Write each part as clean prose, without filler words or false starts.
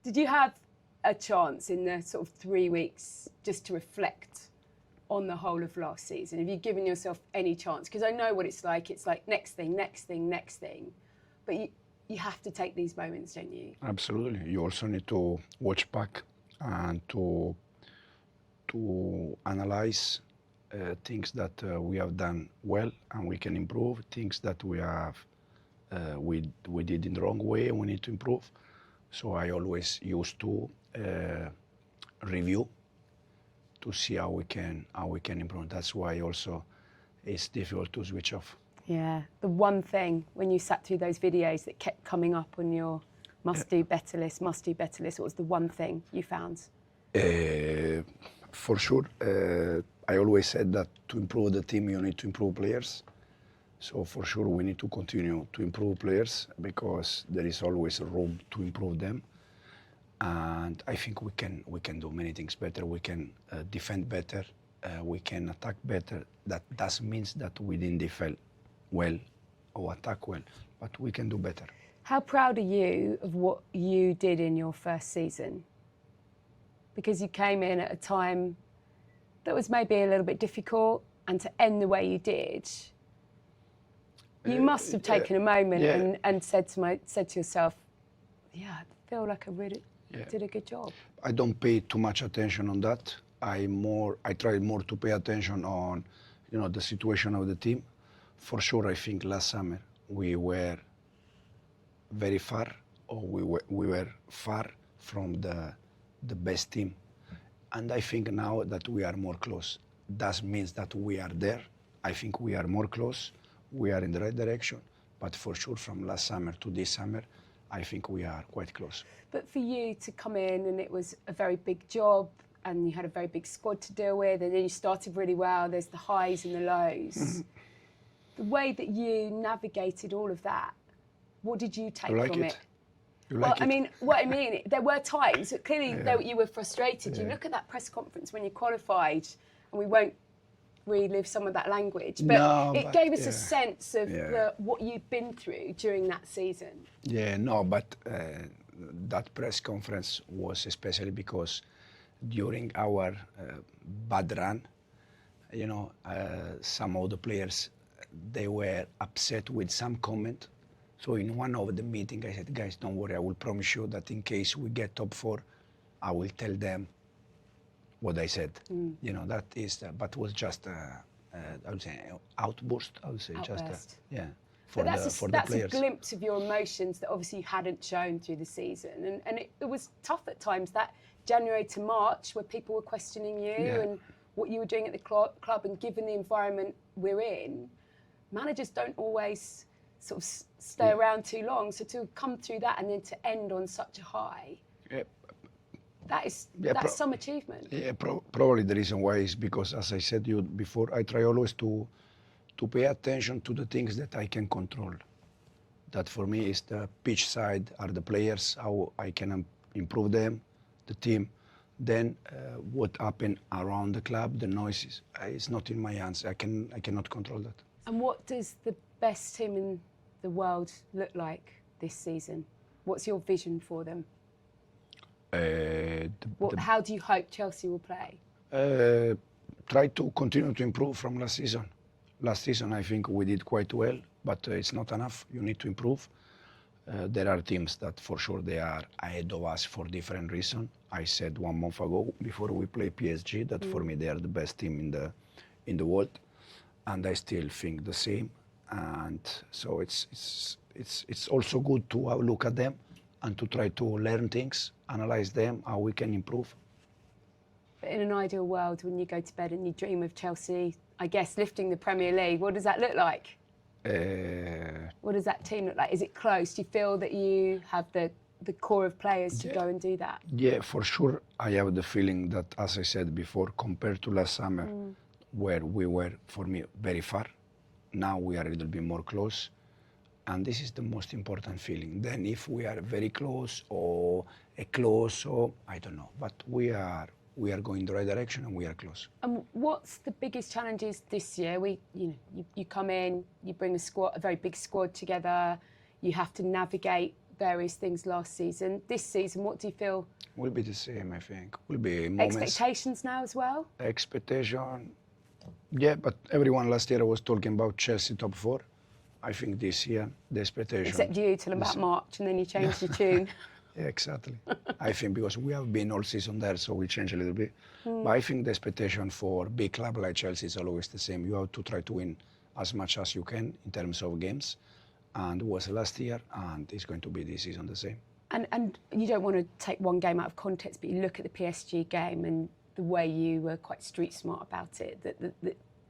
Did you have a chance in the sort of 3 weeks just to reflect on the whole of last season? Have you given yourself any chance? Because I know what it's like. It's like next thing, next thing, next thing. But you have to take these moments, don't you? Absolutely. You also need to watch back and to analyze things that we have done well and we can improve, things that we did in the wrong way and we need to improve. So I always used to review to see how we can improve. That's why also it's difficult to switch off. Yeah, the one thing when you sat through those videos that kept coming up on your must do better list, what was the one thing you found? For sure, I always said that to improve the team, you need to improve players. So for sure, we need to continue to improve players because there is always room to improve them. And I think we can do many things better. We can defend better. We can attack better. That doesn't mean that we didn't defend well or attack well, but we can do better. How proud are you of what you did in your first season? Because you came in at a time that was maybe a little bit difficult, and to end the way you did, you must have taken a moment and said to yourself, yeah, I feel like I really did a good job. I don't pay too much attention on that. I try more to pay attention on, the situation of the team. For sure, I think last summer we were very far, or we were far from the best team. And I think now that we are more close. That means that we are there. I think we are more close. We are in the right direction. But for sure, from last summer to this summer, I think we are quite close. But for you to come in, and it was a very big job, and you had a very big squad to deal with, and then you started really well, there's the highs and the lows. Mm-hmm. The way that you navigated all of that, what did you take from it? Well, what I mean, there were times that clearly you were frustrated. You look at that press conference when you qualified, and we won't relive some of that language, but it gave us a sense of what you'd been through during that season. But that press conference was especially because during our bad run, some of the players, they were upset with some comment. So in one of the meetings, I said, guys, don't worry, I will promise you that in case we get top 4, I will tell them what I said. That is, but was just, I would say, outburst. I would say Outburst. For but the that's players. a glimpse of your emotions that obviously you hadn't shown through the season. And it was tough at times, that January to March, where people were questioning you and what you were doing at the club, and given the environment we're in, managers don't always sort of stay around too long. So to come through that and then to end on such a high, that's some achievement. Probably the reason why is because, as I said to you before, I try always to pay attention to the things that I can control. That for me is the pitch side, are the players, how I can improve them, the team. Then what happened around the club, the noises, it's not in my hands. I cannot control that. And what does the best team in the world look like this season? What's your vision for them? How do you hope Chelsea will play? Try to continue to improve from last season. Last season, I think we did quite well, but it's not enough. You need to improve. There are teams that for sure they are ahead of us for different reasons. I said 1 month ago, before we play PSG, that for me they are the best team in the world, and I still think the same. And so it's also good to look at them and to try to learn things, analyze them, how we can improve. But in an ideal world, when you go to bed and you dream of Chelsea, I guess, lifting the Premier League, what does that look like? What does that team look like? Is it close? Do you feel that you have the core of players to go and do that? Yeah, for sure. I have the feeling that, as I said before, compared to last summer, where we were, for me, very far, now we are a little bit more close. And this is the most important feeling. Then if we are very close or I don't know, but we are going the right direction and we are close. And what's the biggest challenges this year? You come in, you bring a very big squad together. You have to navigate various things last season. This season, what do you feel? Will be the same, I think. Will be moments. Expectations now as well? Expectation, yeah, but everyone last year was talking about Chelsea top 4. I think this year, the expectation... Except you till about March, and then you changed your tune. Yeah, exactly. I think because we have been all season there, so we change a little bit. But I think the expectation for big club like Chelsea is always the same. You have to try to win as much as you can in terms of games. And it was last year, and it's going to be this season the same. And you don't want to take one game out of context, but you look at the PSG game and the way you were quite street smart about it,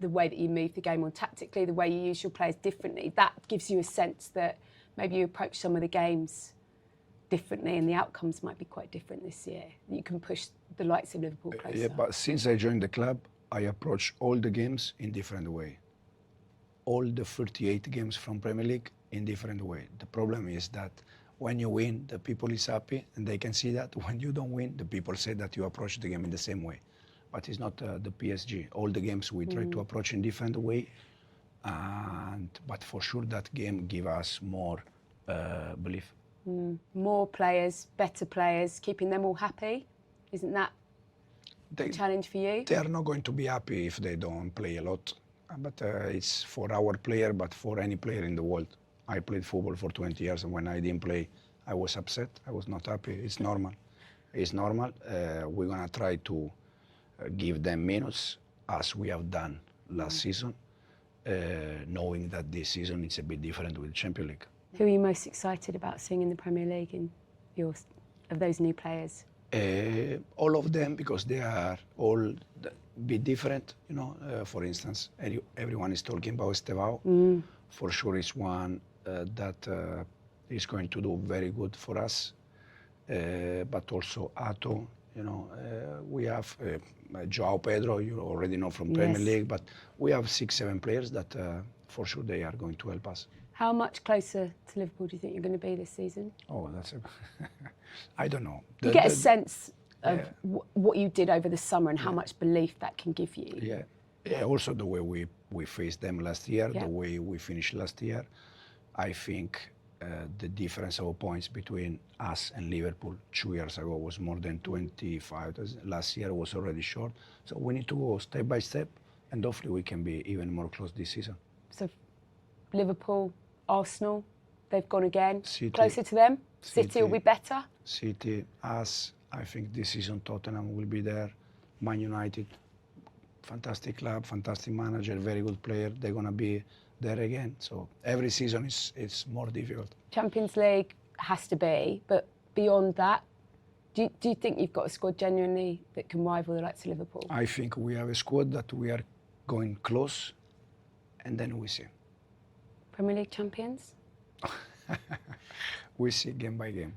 the way that you move the game on tactically, the way you use your players differently, that gives you a sense that maybe you approach some of the games differently and the outcomes might be quite different this year. You can push the likes of Liverpool closer. Yeah, but since I joined the club, I approach all the games in different way. All the 38 games from Premier League in different way. The problem is that when you win, the people is happy and they can see that. When you don't win, the people say that you approach the game in the same way. But it's not the PSG. All the games we try to approach in different way. But for sure that game give us more belief. More players, better players, keeping them all happy. Isn't that a challenge for you? They are not going to be happy if they don't play a lot. But it's for our player, but for any player in the world. I played football for 20 years, and when I didn't play, I was upset. I was not happy. It's normal. It's normal. We're going to try to give them minutes, as we have done last season, knowing that this season is a bit different with the Champions League. Who are you most excited about seeing in the Premier League of those new players? All of them, because they are all a bit different. You know, for instance, everyone is talking about Estevao. For sure, it's one that is going to do very good for us. But also Ato. You know, we have Joao Pedro. You already know from Premier League, but we have 6-7 players that for sure they are going to help us. How much closer to Liverpool do you think you're going to be this season? Oh, that's I don't know. You get a sense of what you did over the summer and how much belief that can give you. Yeah. Yeah. Also the way we faced them last year, the way we finished last year. I think the difference of points between us and Liverpool 2 years ago was more than 25. Last year was already short. So we need to go step by step, and hopefully we can be even more close this season. So Liverpool, Arsenal, they've gone again. City, closer to them. City will be better. City, us. I think this season Tottenham will be there. Man United, fantastic club, fantastic manager, very good player. They're going to be there again. So every season it's more difficult. Champions League has to be, but beyond that, do you think you've got a squad genuinely that can rival the likes of Liverpool? I think we have a squad that we are going close, and then we see. Premier League champions? We see game by game.